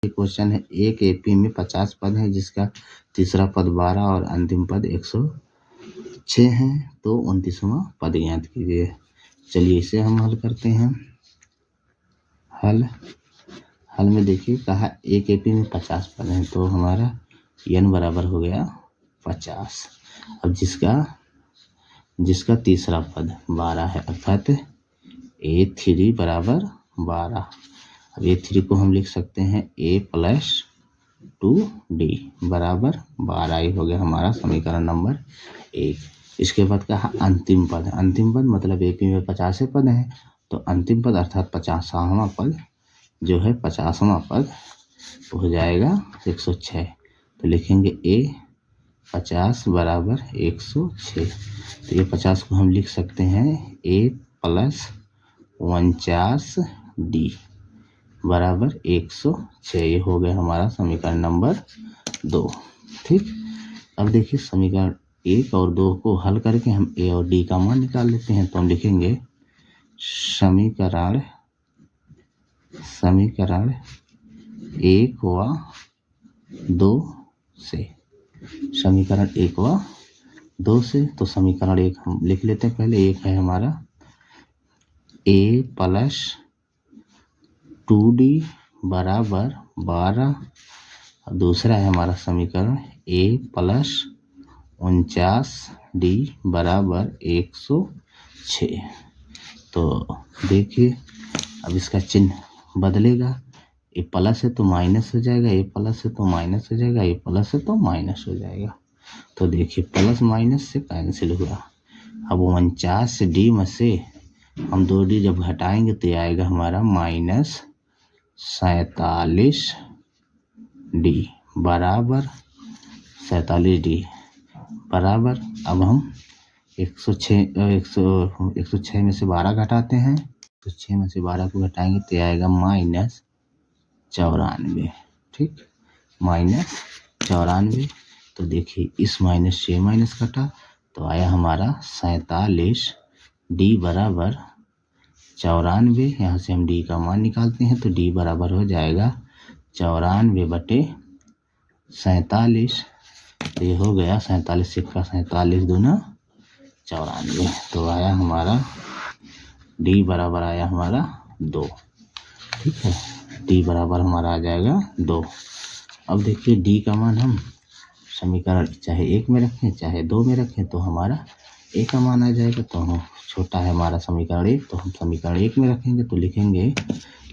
Question है, एक AP में 50 पद है जिसका तीसरा पद 12 और अंतिम पद 106 है, तो 29वां पद ज्ञात कीजिए। चलिए इसे हम हल करते हैं। हल में देखिए कहा एक एपी में 50 पद हैं, तो हमारा n बराबर हो गया 50। अब जिसका तीसरा पद 12 है अर्थात A3 बराबर 12। अब A3 को हम लिख सकते हैं A+2D बराबर 12। ये हो गया हमारा समीकरण नंबर 1। इसके बाद कहा अंतिम पद मतलब एपी में 50 पद हैं, तो अंतिम पद अर्थात 50वां पद जो है 50वां पद हो जाएगा 106। तो लिखेंगे A50 बराबर 106। तो ये 50 को हम लिख सकते हैं A+49D बराबर 106। ये हो गया हमारा समीकरण नंबर 2। ठीक, अब देखिए समीकरण 1 और 2 को हल करके हम A और D का मान निकाल लेते हैं। तो हम लिखेंगे समीकरण 1 व 2 से, समीकरण 1 व 2 से। तो समीकरण 1 हम लिख लेते हैं। पहले एक है हमारा A+2D बराबर 12, दूसरा है हमारा समीकरण A+49D बराबर 106। तो देखिए अब इसका चिन्ह बदलेगा, ए प्लस है तो माइनस हो जाएगा, ए प्लस है तो माइनस हो जाएगा, ए प्लस है तो माइनस हो जाएगा। तो देखिए प्लस माइनस से कैंसिल हुआ। अब 49D में से हम 2D जब घटाएंगे तो आएगा हमारा -47D बराबर 47D बराबर। अब हम 106 में से 12 घटाते हैं, तो 6 में से 12 को घटाएंगे तो आएगा -94। ठीक, -94। तो देखिए इस माइनस से माइनस कटा तो आया हमारा 47D बराबर 94। यहाँ से हम D का मान निकालते हैं तो D बराबर हो जाएगा 94/47। तो ये हो गया 47 सिक्का 47 दूना 94। तो आया हमारा D बराबर आया हमारा 2। ठीक है, D बराबर हमारा आ जाएगा 2। अब देखिए D का मान हम समीकरण चाहे 1 में रखें चाहे 2 में रखें तो हमारा A का मान आ जाएगा। तो हम छोटा है हमारा समीकरण 1, तो हम समीकरण 1 में रखेंगे तो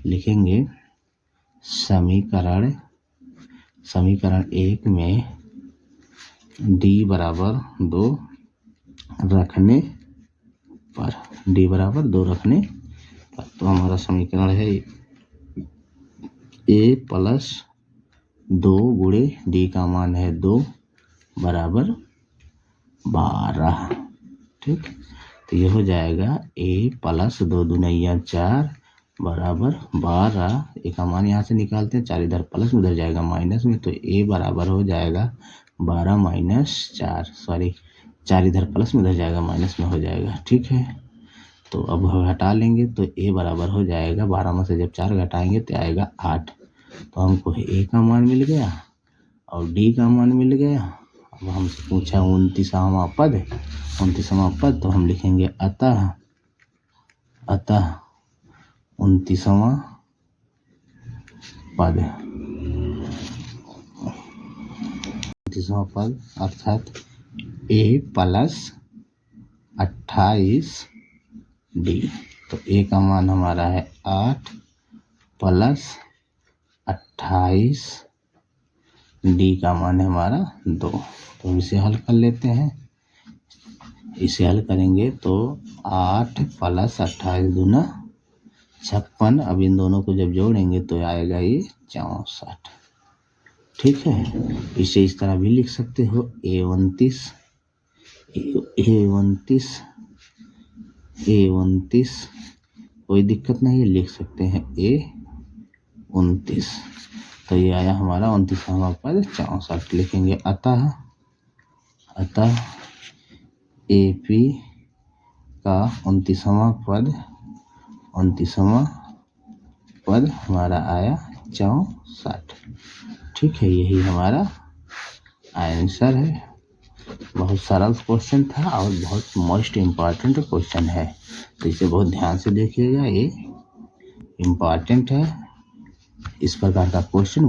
लिखेंगे समीकरण 1 में D बराबर 2 रखने पर, D बराबर 2 रखने पर, तो हमारा समीकरण है A+2 गुणे D का मान है 2 बराबर 12। ठीक, तो ये हो जाएगा A+2 दूना 4 बराबर 12। ए का मान यहाँ से निकालते हैं, 4 इधर प्लस में उधर जाएगा माइनस में, तो A बराबर हो जाएगा 12 - 4, सॉरी 4 इधर प्लस में उधर जाएगा माइनस में हो जाएगा। ठीक है, तो अब हटा लेंगे तो A बराबर हो जाएगा 12 में से जब 4 घटाएंगे तो आएगा 8। तो हमको A का मान मिल गया और D का मान मिल गया। अब हमसे पूछा 29वां पद, तो हम लिखेंगे अतः 29वां पद अर्थात A+28D। तो A का मान हमारा है 8 + 28, D का मान है हमारा 2। तो हम इसे हल कर लेते हैं। इसे हल करेंगे तो 8 + 28 दूना 56। अब इन दोनों को जब जोड़ेंगे तो आएगा ये 64। ठीक है, इसे इस तरह भी लिख सकते हो A29, कोई दिक्कत नहीं है, लिख सकते हैं A29। तो ये आया हमारा 29वां पद 64। लिखेंगे अतः AP का 29वां पद हमारा आया 64। ठीक है, यही हमारा आंसर है। बहुत सरल क्वेश्चन था और बहुत मोस्ट इम्पॉर्टेंट क्वेश्चन है, तो इसे बहुत ध्यान से देखिएगा, ये इम्पॉर्टेंट है। इस प्रकार का क्वेश्चन